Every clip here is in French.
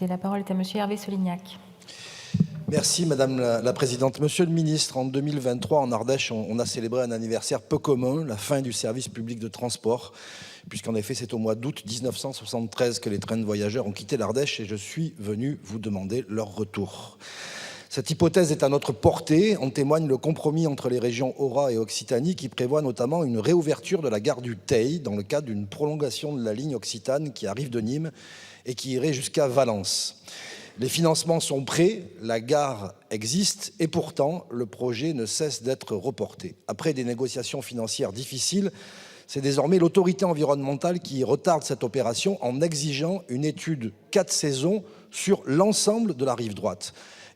député. La parole est à monsieur Hervé Solignac. Merci Madame la Présidente. Monsieur le Ministre, en 2023, en Ardèche, on a célébré un anniversaire peu commun, la fin du service public de transport, puisqu'en effet, c'est au mois d'août 1973 que les trains de voyageurs ont quitté l'Ardèche et je suis venu vous demander leur retour. Cette hypothèse est à notre portée. En témoigne le compromis entre les régions Auras et Occitanie qui prévoit notamment une réouverture de la gare du Teil dans le cadre d'une prolongation de la ligne Occitane qui arrive de Nîmes et qui irait jusqu'à Valence. Les financements sont prêts, la gare existe et pourtant le projet ne cesse d'être reporté. Après des négociations financières difficiles, c'est désormais l'autorité environnementale qui retarde cette opération en exigeant une étude 4 saisons sur l'ensemble de la rive droite.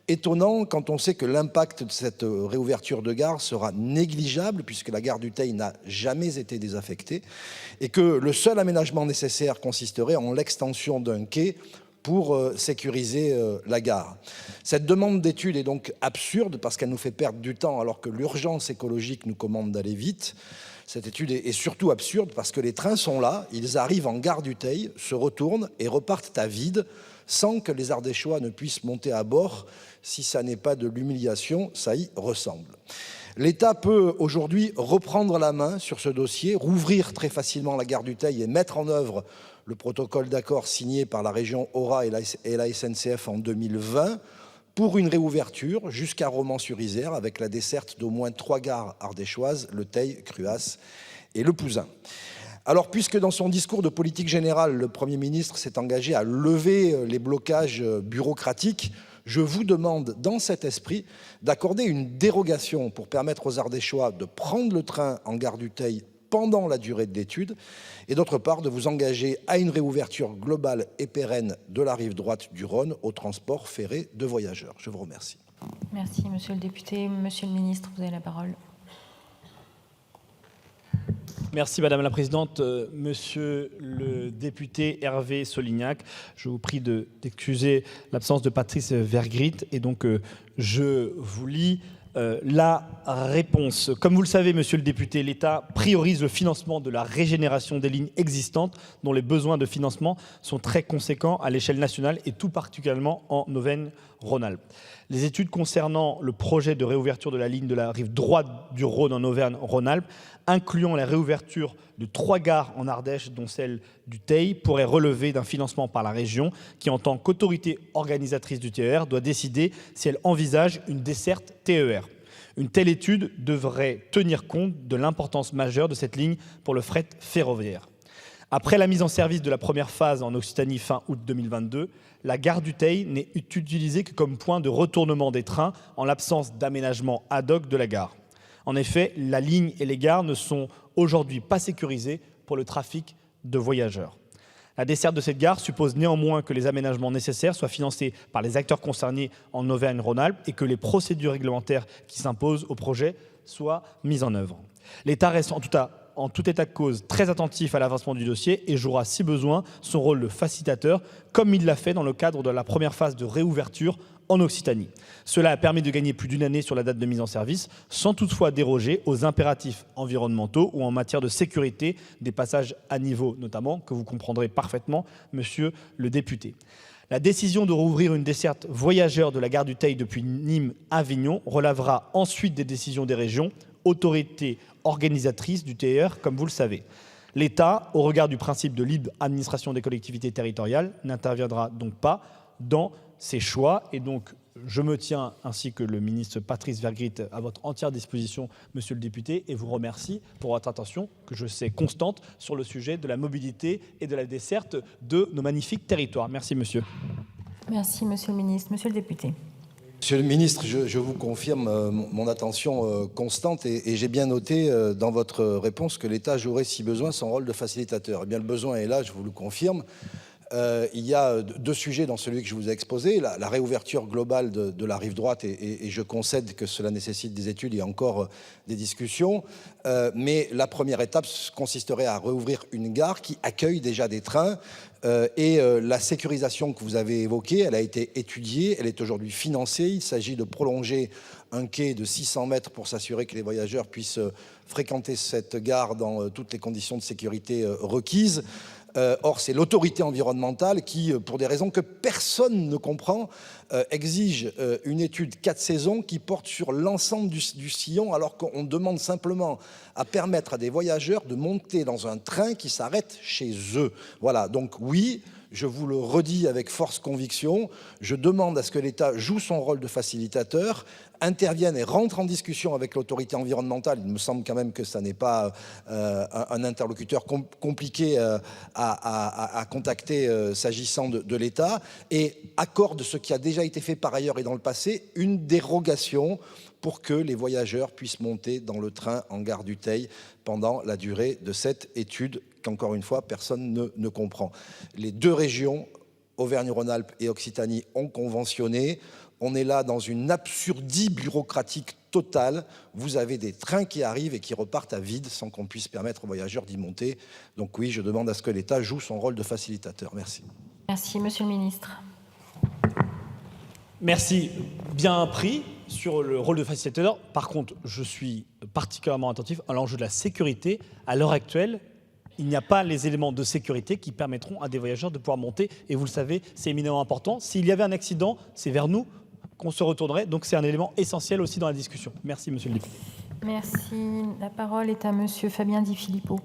Étonnant quand on sait que l'impact de cette réouverture de gare sera négligeable puisque la gare du Teil n'a jamais été désaffectée et que le seul aménagement nécessaire consisterait en l'extension d'un quai pour sécuriser la gare. Cette demande d'étude est donc absurde parce qu'elle nous fait perdre du temps alors que l'urgence écologique nous commande d'aller vite. Cette étude est surtout absurde parce que les trains sont là, ils arrivent en gare du Teil, se retournent et repartent à vide sans que les Ardéchois ne puissent monter à bord. Si ça n'est pas de l'humiliation, ça y ressemble. L'État peut aujourd'hui reprendre la main sur ce dossier, rouvrir très facilement la gare du Teil et mettre en œuvre le protocole d'accord signé par la région Auras et la SNCF en 2020 pour une réouverture jusqu'à Romans-sur-Isère avec la desserte d'au moins 3 gares ardéchoises, le Teil, Cruas et le Pouzin. Alors, puisque dans son discours de politique générale, le Premier ministre s'est engagé à lever les blocages bureaucratiques, je vous demande, dans cet esprit, d'accorder une dérogation pour permettre aux Ardéchois de prendre le train en gare du Teil pendant la durée de l'étude et d'autre part de vous engager à une réouverture globale et pérenne de la rive droite du Rhône au transport ferré de voyageurs. Je vous remercie. Merci, monsieur le député. Monsieur le ministre, vous avez la parole. Merci Madame la Présidente. Monsieur le député Hervé Solignac, je vous prie d'excuser l'absence de Patrice Vergrit et donc je vous lis la réponse. Comme vous le savez, monsieur le député, l'État priorise le financement de la régénération des lignes existantes dont les besoins de financement sont très conséquents à l'échelle nationale et tout particulièrement en Auvergne-Rhône-Alpes. Les études concernant le projet de réouverture de la ligne de la rive droite du Rhône en Auvergne-Rhône-Alpes, incluant la réouverture de 3 gares en Ardèche, dont celle du Teil, pourraient relever d'un financement par la région qui, en tant qu'autorité organisatrice du TER, doit décider si elle envisage une desserte TER. Une telle étude devrait tenir compte de l'importance majeure de cette ligne pour le fret ferroviaire. Après la mise en service de la première phase en Occitanie fin août 2022, la gare du Teil n'est utilisée que comme point de retournement des trains en l'absence d'aménagement ad hoc de la gare. En effet, la ligne et les gares ne sont aujourd'hui pas sécurisées pour le trafic de voyageurs. La desserte de cette gare suppose néanmoins que les aménagements nécessaires soient financés par les acteurs concernés en Auvergne-Rhône-Alpes et que les procédures réglementaires qui s'imposent au projet soient mises en œuvre. L'État reste en tout état de cause très attentif à l'avancement du dossier et jouera si besoin son rôle de facilitateur comme il l'a fait dans le cadre de la première phase de réouverture en Occitanie. Cela a permis de gagner plus d'1 année sur la date de mise en service sans toutefois déroger aux impératifs environnementaux ou en matière de sécurité des passages à niveau notamment, que vous comprendrez parfaitement, monsieur le député. La décision de rouvrir une desserte voyageur de la gare du Teil depuis Nîmes à Avignon relèvera ensuite des décisions des régions, autorités organisatrices du TER, comme vous le savez. L'État, au regard du principe de libre administration des collectivités territoriales, n'interviendra donc pas dans ces choix. Et donc, je me tiens, ainsi que le ministre Patrice Vergrit, à votre entière disposition, monsieur le député, et vous remercie pour votre attention, que je sais constante, sur le sujet de la mobilité et de la desserte de nos magnifiques territoires. Merci, monsieur. Merci, monsieur le ministre. Monsieur le député. Monsieur le ministre, je vous confirme mon attention constante et j'ai bien noté dans votre réponse que l'État jouerait si besoin son rôle de facilitateur. Eh bien, le besoin est là, je vous le confirme. Il y a 2 sujets dans celui que je vous ai exposé, la réouverture globale de la rive droite et je concède que cela nécessite des études et encore des discussions, mais la première étape consisterait à réouvrir une gare qui accueille déjà des trains et la sécurisation que vous avez évoquée, elle a été étudiée, elle est aujourd'hui financée, il s'agit de prolonger un quai de 600 mètres pour s'assurer que les voyageurs puissent fréquenter cette gare dans toutes les conditions de sécurité requises. Or, c'est l'autorité environnementale qui, pour des raisons que personne ne comprend, exige une étude 4 saisons qui porte sur l'ensemble du sillon, alors qu'on demande simplement à permettre à des voyageurs de monter dans un train qui s'arrête chez eux. Voilà, donc oui, je vous le redis avec force conviction, je demande à ce que l'État joue son rôle de facilitateur, intervienne et rentre en discussion avec l'autorité environnementale. Il me semble quand même que ça n'est pas un interlocuteur compliqué à contacter s'agissant de l'État, et accorde ce qui a déjà été fait par ailleurs et dans le passé, une dérogation pour que les voyageurs puissent monter dans le train en gare du Teil pendant la durée de cette étude qu'encore une fois, personne ne comprend. Les deux régions, Auvergne-Rhône-Alpes et Occitanie, ont conventionné. On est là dans une absurdie bureaucratique totale. Vous avez des trains qui arrivent et qui repartent à vide sans qu'on puisse permettre aux voyageurs d'y monter. Donc oui, je demande à ce que l'État joue son rôle de facilitateur. Merci. Merci, Monsieur le Ministre. Merci, bien pris sur le rôle de facilitateur. Par contre, je suis particulièrement attentif à l'enjeu de la sécurité. À l'heure actuelle, il n'y a pas les éléments de sécurité qui permettront à des voyageurs de pouvoir monter. Et vous le savez, c'est éminemment important. S'il y avait un accident, c'est vers nous qu'on se retournerait. Donc c'est un élément essentiel aussi dans la discussion. Merci, Monsieur le député. Merci. La parole est à Monsieur Fabien Di Filippo.